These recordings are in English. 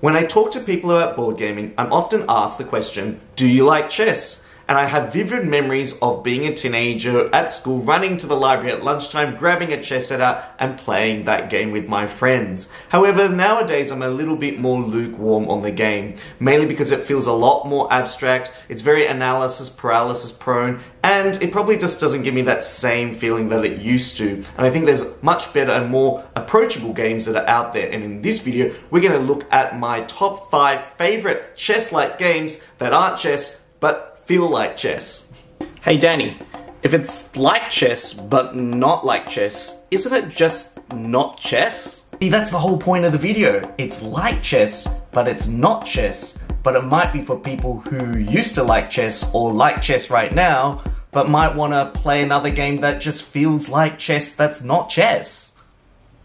When I talk to people about board gaming, I'm often asked the question, do you like chess? And I have vivid memories of being a teenager at school, running to the library at lunchtime, grabbing a chess set out and playing that game with my friends. However, nowadays I'm a little bit more lukewarm on the game, mainly because it feels a lot more abstract, it's very analysis paralysis prone, and it probably just doesn't give me that same feeling that it used to. And I think there's much better and more approachable games that are out there. And in this video, we're going to look at my top 5 favorite chess-like games that aren't chess, but feel like chess. Hey Danny, if it's like chess but not like chess, isn't it just not chess? See, that's the whole point of the video. It's like chess, but it's not chess. But it might be for people who used to like chess or like chess right now, but might want to play another game that just feels like chess that's not chess.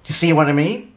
Do you see what I mean?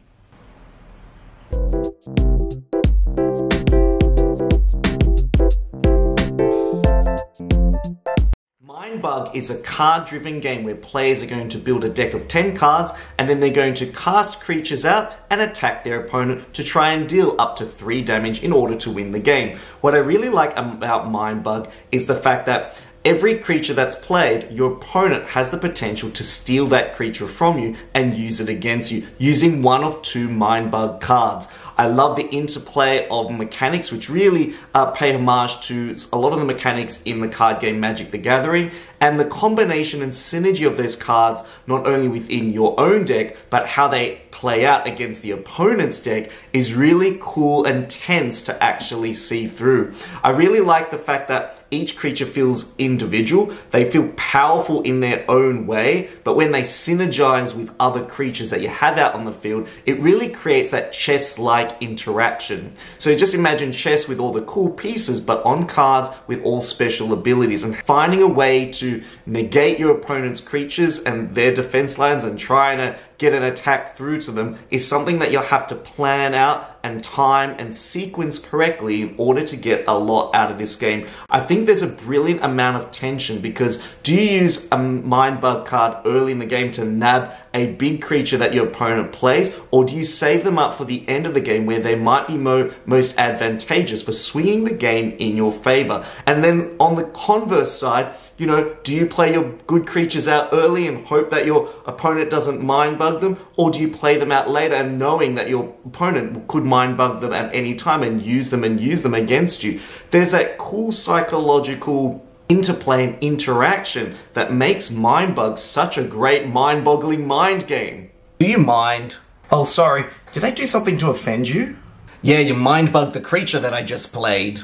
Mindbug is a card-driven game where players are going to build a deck of 10 cards and then they're going to cast creatures out and attack their opponent to try and deal up to 3 damage in order to win the game. What I really like about Mindbug is the fact that every creature that's played, your opponent has the potential to steal that creature from you and use it against you, using one of 2 Mindbug cards. I love the interplay of mechanics, which really pay homage to a lot of the mechanics in the card game Magic the Gathering, and the combination and synergy of those cards, not only within your own deck, but how they play out against the opponent's deck, is really cool and tense to actually see through. I really like the fact that each creature feels individual, they feel powerful in their own way, but when they synergize with other creatures that you have out on the field, it really creates that chess-like interaction. So just imagine chess with all the cool pieces, but on cards with all special abilities, and finding a way to negate your opponent's creatures and their defense lines and trying to get an attack through to them is something that you'll have to plan out and time and sequence correctly in order to get a lot out of this game. I think there's a brilliant amount of tension, because do you use a Mindbug card early in the game to nab a big creature that your opponent plays, or do you save them up for the end of the game where they might be most advantageous for swinging the game in your favor? And then on the converse side, you know, do you play your good creatures out early and hope that your opponent doesn't Mindbug them, or do you play them out later and knowing that your opponent could Mindbug them at any time and use them against you? There's that cool psychological interplay and interaction that makes Mindbug such a great mind-boggling mind game. Do you mind? Oh, sorry, did I do something to offend you? Yeah, you Mindbug the creature that I just played.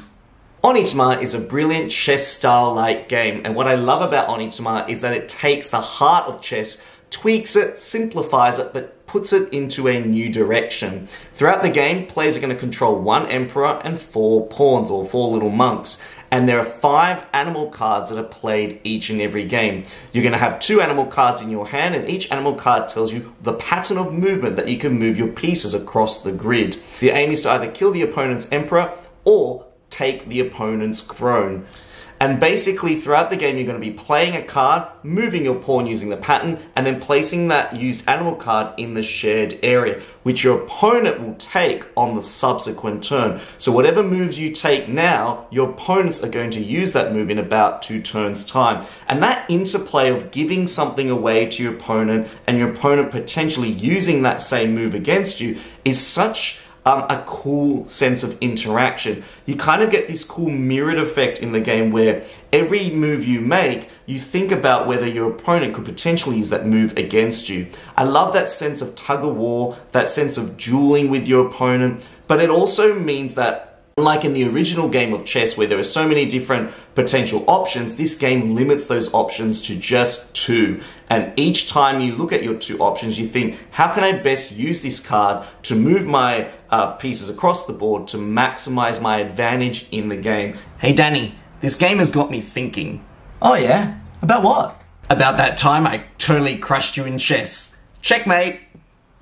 Onitsma is a brilliant chess-style-like game, and what I love about Onitsma is that it takes the heart of chess, tweaks it, simplifies it, but puts it into a new direction. Throughout the game, players are going to control 1 emperor and 4 pawns, or 4 little monks. And there are 5 animal cards that are played each and every game. You're going to have 2 animal cards in your hand, and each animal card tells you the pattern of movement that you can move your pieces across the grid. The aim is to either kill the opponent's emperor or take the opponent's throne. And basically throughout the game you're going to be playing a card, moving your pawn using the pattern, and then placing that used animal card in the shared area, which your opponent will take on the subsequent turn. So whatever moves you take now, your opponents are going to use that move in about 2 turns time. And that interplay of giving something away to your opponent and your opponent potentially using that same move against you is such a cool sense of interaction. You kind of get this cool mirrored effect in the game where every move you make, you think about whether your opponent could potentially use that move against you. I love that sense of tug of war, that sense of dueling with your opponent, but it also means that like in the original game of chess where there are so many different potential options, this game limits those options to just 2. And each time you look at your 2 options, you think, how can I best use this card to move my pieces across the board to maximize my advantage in the game? Hey Danny, this game has got me thinking. Oh yeah? About what? About that time I totally crushed you in chess. Checkmate!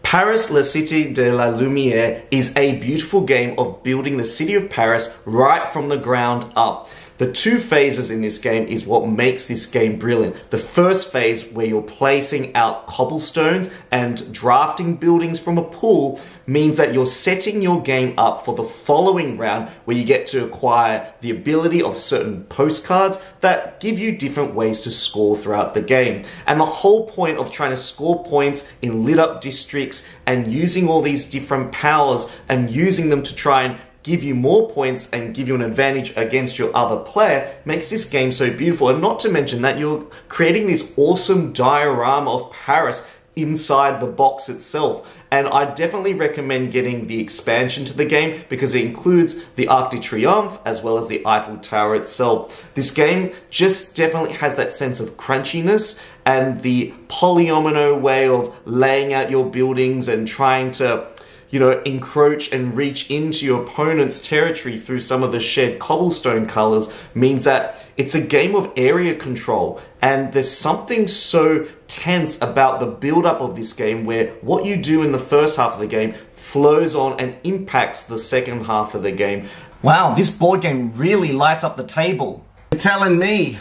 Paris, La Cité de la Lumière is a beautiful game of building the city of Paris right from the ground up. The two phases in this game is what makes this game brilliant. The first phase, where you're placing out cobblestones and drafting buildings from a pool, means that you're setting your game up for the following round, where you get to acquire the ability of certain postcards that give you different ways to score throughout the game. And the whole point of trying to score points in lit up districts and using all these different powers and using them to try and give you more points and give you an advantage against your other player makes this game so beautiful. And not to mention that you're creating this awesome diorama of Paris inside the box itself. And I definitely recommend getting the expansion to the game because it includes the Arc de Triomphe as well as the Eiffel Tower itself. This game just definitely has that sense of crunchiness and the polyomino way of laying out your buildings and trying to, you know, encroach and reach into your opponent's territory through some of the shared cobblestone colors means that it's a game of area control. And there's something so tense about the build-up of this game where what you do in the first half of the game flows on and impacts the second half of the game. Wow, this board game really lights up the table. You're telling me.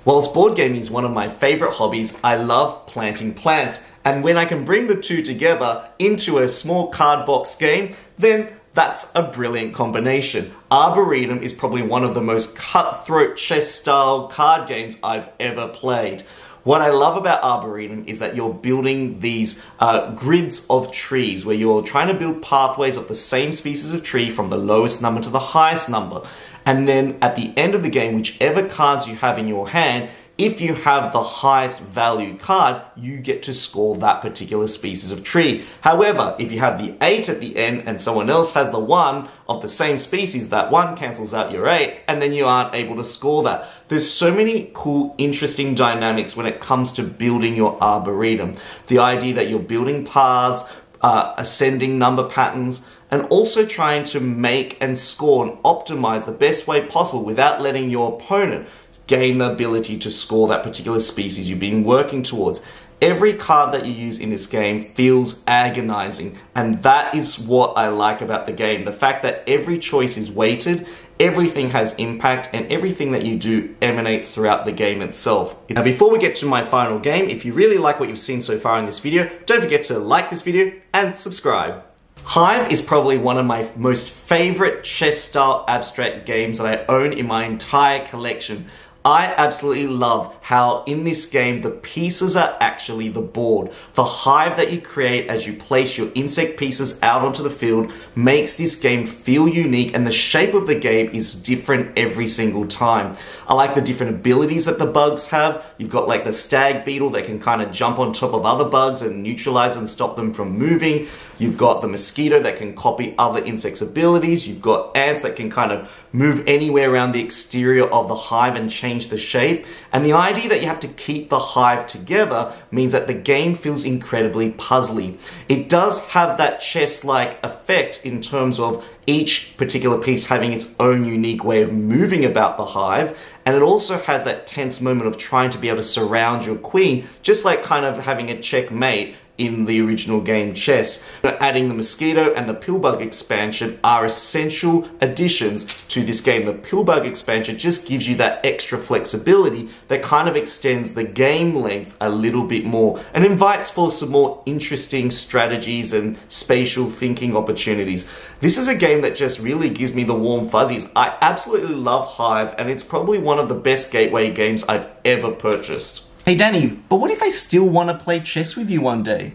Whilst board gaming is one of my favorite hobbies, I love planting plants. And when I can bring the two together into a small card box game, then that's a brilliant combination. Arboretum is probably one of the most cutthroat chess-style card games I've ever played. What I love about Arboretum is that you're building these grids of trees where you're trying to build pathways of the same species of tree from the lowest number to the highest number. And then at the end of the game, whichever cards you have in your hand, if you have the highest value card, you get to score that particular species of tree. However, if you have the 8 at the end and someone else has the 1 of the same species, that 1 cancels out your 8 and then you aren't able to score that. There's so many cool, interesting dynamics when it comes to building your Arboretum. The idea that you're building paths, ascending number patterns, and also trying to make and score and optimize the best way possible without letting your opponent gain the ability to score that particular species you've been working towards. Every card that you use in this game feels agonizing, and that is what I like about the game. The fact that every choice is weighted, everything has impact, and everything that you do emanates throughout the game itself. Now, before we get to my final game, if you really like what you've seen so far in this video, don't forget to like this video and subscribe. Hive is probably one of my most favorite chess-style abstract games that I own in my entire collection. I absolutely love how in this game the pieces are actually the board. The hive that you create as you place your insect pieces out onto the field makes this game feel unique, and the shape of the game is different every single time. I like the different abilities that the bugs have. You've got like the stag beetle that can kind of jump on top of other bugs and neutralize and stop them from moving. You've got the mosquito that can copy other insects' abilities. You've got ants that can kind of move anywhere around the exterior of the hive and change the shape. And the idea that you have to keep the hive together means that the game feels incredibly puzzly. It does have that chess-like effect in terms of each particular piece having its own unique way of moving about the hive, and it also has that tense moment of trying to be able to surround your queen, just like kind of having a checkmate in the original game chess. Adding the mosquito and the pillbug expansion are essential additions to this game. The pillbug expansion just gives you that extra flexibility that kind of extends the game length a little bit more and invites for some more interesting strategies and spatial thinking opportunities. This is a game that just really gives me the warm fuzzies. I absolutely love Hive, and it's probably one of the best gateway games I've ever purchased. Hey Danny, but what if I still want to play chess with you one day?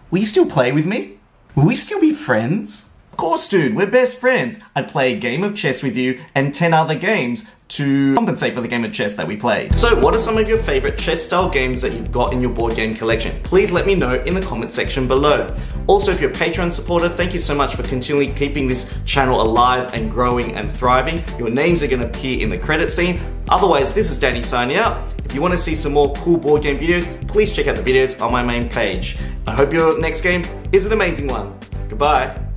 Will you still play with me? Will we still be friends? Of course, dude, we're best friends. I'd play a game of chess with you and 10 other games to compensate for the game of chess that we played. So what are some of your favorite chess style games that you've got in your board game collection? Please let me know in the comment section below. Also, if you're a Patreon supporter, thank you so much for continually keeping this channel alive and growing and thriving. Your names are going to appear in the credit scene. Otherwise, this is Danny signing out. If you want to see some more cool board game videos, please check out the videos on my main page. I hope your next game is an amazing one. Goodbye.